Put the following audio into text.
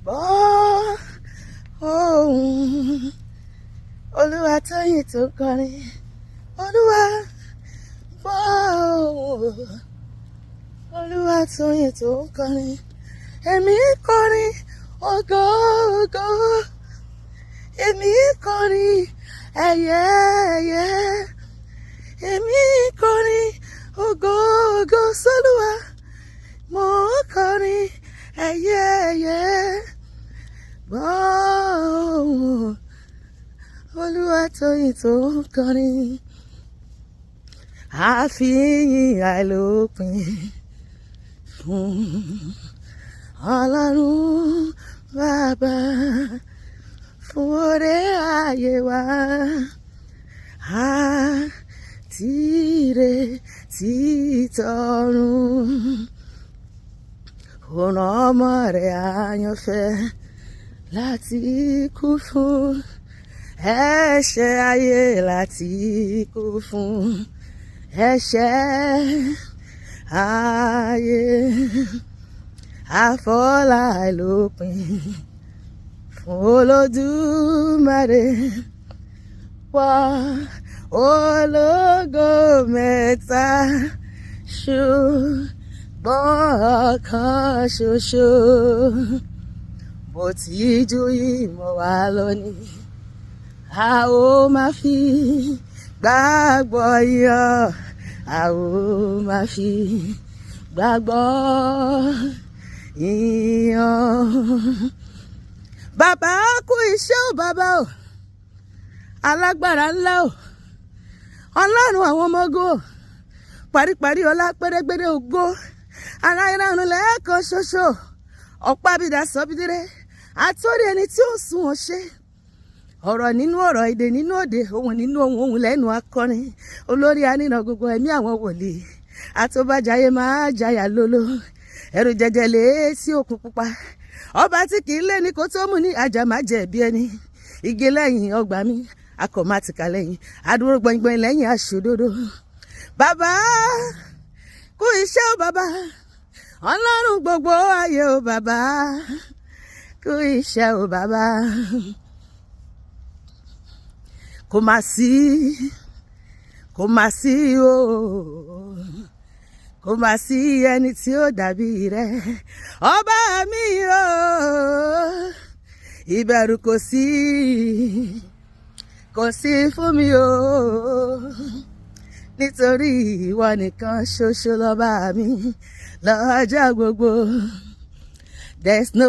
gbọ́ ohùn Olúwatóyìn tó kọrin. Olúwa gbọ́ ohùn Olúwatóyìn tó kọrin. Èmi kọrin ògo ògo, èmi kọrin ẹ̀yẹ ẹ̀yẹ, èmi kọrin ògo ògo s'Olúwa, mo kọrin ẹ̀yẹ ẹ̀yẹ. Gbọ́ ohùn Olúwatóyìn tó kọrin. Àfihàn àìlópin fún Ọlọ́run Bàbá, fún oore ayé wa àti ìrètí tọ̀run. Ó rán ọmọ rẹ̀ àyànfẹ́ láti kú fún ẹ̀ṣẹ̀ ayé, láti kú fún ẹ̀ṣẹ̀ ayé. Àfọlá àìlópin fún Olódùmarè, wá ológo mẹ́ta ṣùgbọ́n ọ̀kan ṣoṣo. Bó ti ju ìmọ̀ wa lọ ni a ó máa fi gbàgbọ́ yọ̀, a ó máa fi gbàgbọ́ yíyan. Bàbá kú iṣẹ́ o, bàbá o, alágbára ńlá o, Ọlọ́run àwọn ọmọ ogun o, paríparí ọlá pérégedé ògo, ara ìrànú lẹ́ẹ̀kan ṣoṣo, ọ̀pá bìdà sọ́bìdìrẹ́, àtòrí ẹni tí ó sùn ọ̀ ṣe. Ọ̀rọ̀ nínú ọ̀rọ̀, èdè nínú òde, ohùn nínú ohùn lẹ́nu akọrin, olórí anínà gbogbo ẹ̀mí àwọn wòlíì, àtòbájáyé máa jáyà lóló, ẹ̀rù jẹjẹlẹ sí òkun pupa, ọba tí kì í lé ní kó tó mú ní ajá má jẹ̀bi ẹni. Igi lẹ́yìn ọgbà mi, akọ̀mátìkà lẹ́yìn, adúró gbọ̀ngbọ̀n lẹ́yìn aṣòdodo. Bàbá kú iṣẹ́ o bàbá, Ọlọ́run gbogbo ayé o bàbá, kú iṣẹ́ o bàbá. Kò má sí o, kò má sí ẹni tí ó dàbí rẹ, ọba mi o. Ìbẹ̀rù kò sí fún mi o, nítorí ìwọ nìkan ṣoṣo lọ́ba mi lọ́jọ́ gbogbo. There's no